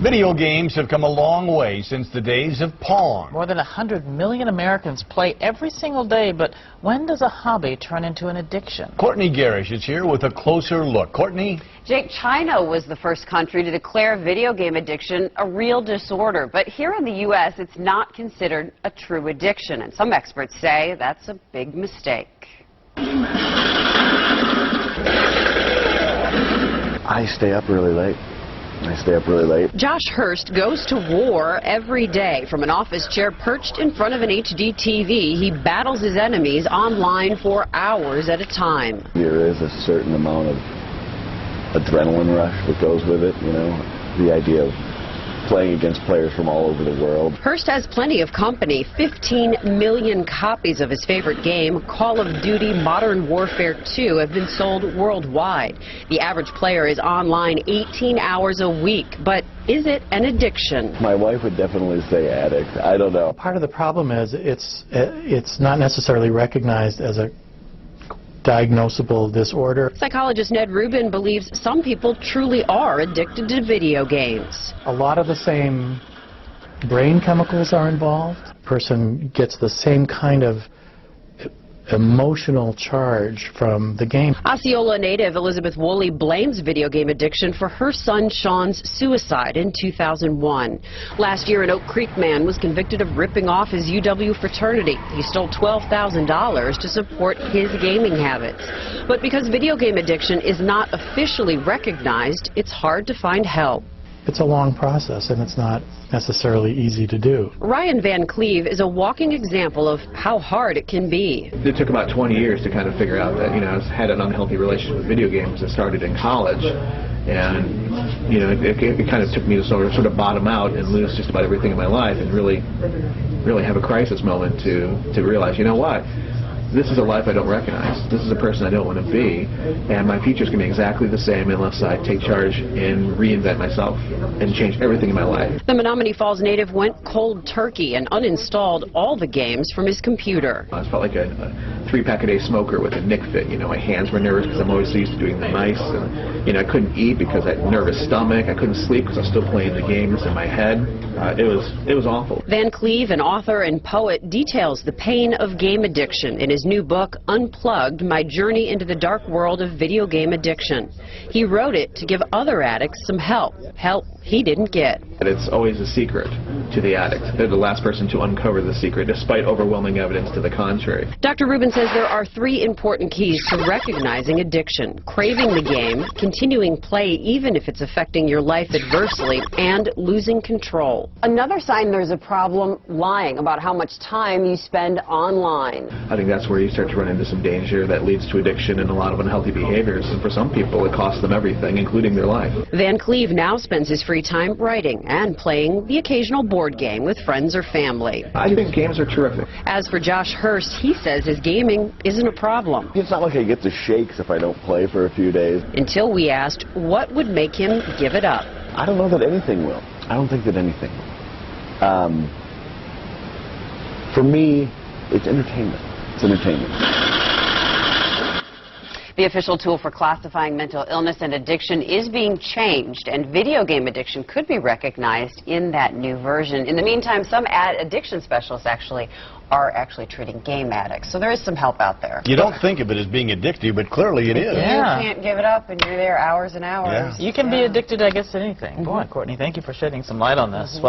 Video games have come a long way since the days of Pong. More than 100 million Americans play every single day, but when does a hobby turn into an addiction? Courtney Garish is here with a closer look. Courtney? Jake, China was the first country to declare video game addiction a real disorder. But here in the U.S., it's not considered a true addiction. And some experts say that's a big mistake. I stay up really late. Josh Hurst goes to war every day. From an office chair perched in front of an HD TV, he battles his enemies online for hours at a time. There is a certain amount of adrenaline rush that goes with it, you know, the idea of playing against players from all over the world. Hurst has plenty of company. 15 million copies of his favorite game, Call of Duty Modern Warfare 2, have been sold worldwide. The average player is online 18 hours a week. But is it an addiction? My wife would definitely say addict. I don't know. Part of the problem is it's not necessarily recognized as a diagnosable disorder. Psychologist Ned Rubin believes some people truly are addicted to video games. A lot of the same brain chemicals are involved. The person gets the same kind of emotional charge from the game. Osceola native Elizabeth Woolley blames video game addiction for her son Sean's suicide in 2001. Last year, an Oak Creek man was convicted of ripping off his UW fraternity. He stole $12,000 to support his gaming habits. But because video game addiction is not officially recognized, it's hard to find help. It's a long process, and it's not necessarily easy to do. Ryan Van Cleve is a walking example of how hard it can be. It took about 20 years to kind of figure out that, I had an unhealthy relationship with video games. I started in college, and, it kind of took me to sort of bottom out and lose just about everything in my life and really have a crisis moment to realize, you know what? This is a life I don't recognize. This is a person I don't want to be, and my future's going to be exactly the same unless I take charge and reinvent myself and change everything in my life. The Menominee Falls native went cold turkey and uninstalled all the games from his computer. I felt like a 3-pack-a-day smoker with a Nick fit. My hands were nervous because I'm always used to doing the nice, and I couldn't eat because I had a nervous stomach. I couldn't sleep because I was still playing the games in my head. It was awful. Van Cleve, an author and poet, details the pain of game addiction in his new book, Unplugged, My Journey into the Dark World of Video Game Addiction. He wrote it to give other addicts some help he didn't get. It's always a secret to the addict. They're the last person to uncover the secret, despite overwhelming evidence to the contrary. Dr. Rubin says there are 3 important keys to recognizing addiction: craving the game, continuing play even if it's affecting your life adversely, and losing control. Another sign there's a problem: lying about how much time you spend online. I think that's where you start to run into some danger that leads to addiction and a lot of unhealthy behaviors. And for some people, it costs them everything, including their life. Van Cleve now spends his free time writing and playing the occasional board game with friends or family. I think games are terrific. As for Josh Hurst, he says his gaming isn't a problem. It's not like I get the shakes if I don't play for a few days. Until we asked what would make him give it up. I don't know that anything will. I don't think that anything will. For me, it's entertainment. It's entertainment. The official tool for classifying mental illness and addiction is being changed, and video game addiction could be recognized in that new version. In the meantime, some addiction specialists are actually treating game addicts, so there is some help out there. You don't think of it as being addictive, but clearly it is. Yeah. You can't give it up, and you're there hours and hours. Yeah. You can be addicted, I guess, to anything. Go on, Courtney. Thank you for shedding some light on this.